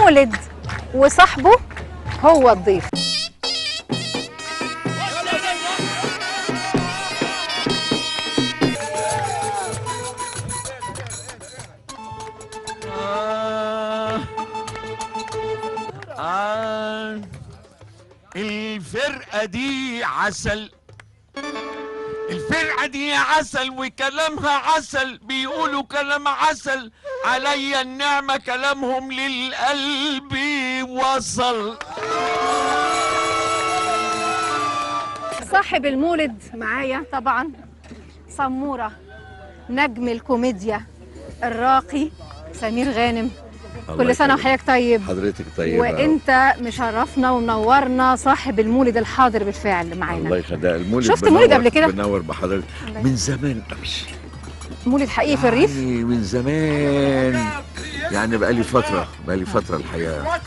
المولد وصاحبه هو الضيف. الفرقة دي عسل، الفرقة دي عسل وكلامها عسل، بيقولوا كلام عسل، عليا النعمة كلامهم للقلب وصل. صاحب المولد معايا طبعا سمورة، نجم الكوميديا الراقي سمير غانم. كل سنة وحضرتك طيب. حضرتك طيبة. وانت مشرفنا ومنورنا، صاحب المولد الحاضر بالفعل معانا. الله يخليك. المولد شفت مولد قبل كده؟ بنور بحضرتك من زمان قوي. مولد حقيقي في الريف؟ يعني من زمان، يعني بقالي فترة الحقيقة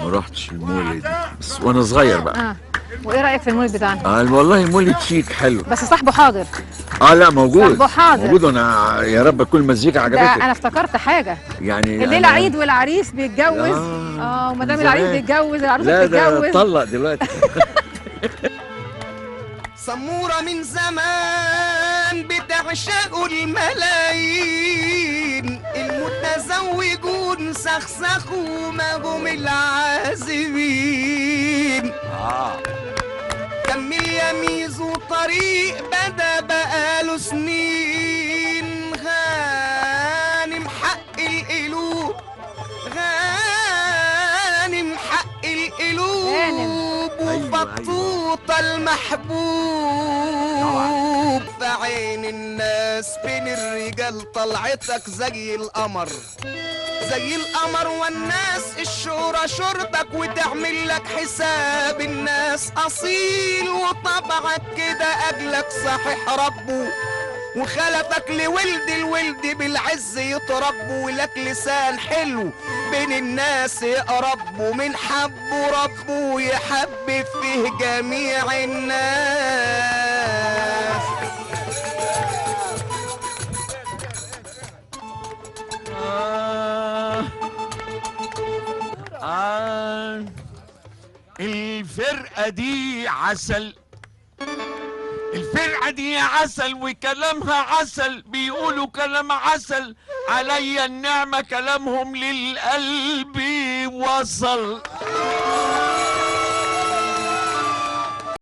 ما رحتش المولد، بس وانا صغير بقى. وايه رأيك في المولد بتاعنا؟ والله مولد شيك حلو. بس صاحبه حاضر. لا موجود. صاحبه حاضر موجود. وانا يا رب تكون المزيكا عجبتك. انا افتكرت حاجة، يعني الليلة عيد والعريس بيتجوز. ومدام العريس بيتجوز العروسة بتتجوز. لا ده طلق دلوقتي. سمورة من زمان بتعشقوا الملايين، المتزوجون سخسخوا ما هم العازبين. كمل يميز وطريق بدا بقاله سنين، غانم حق القلوب، غانم حق القلوب، وبطوطة المحبوب في عين الناس. بين الرجال طلعتك زي القمر، زي القمر، والناس الشهرة شربك وتعمل لك حساب الناس. أصيل وطبعك كده أجلك صحيح ربه، وخلفك لولد الولد بالعز يتربوا، ولك لسان حلو بين الناس يقرب، ومن حبه ربه يحبب فيه جميع الناس. الفرقة دي عسل، الفرقة دي عسل وكلامها عسل، بيقولوا كلام عسل، عليا النعمة كلامهم للقلب وصل.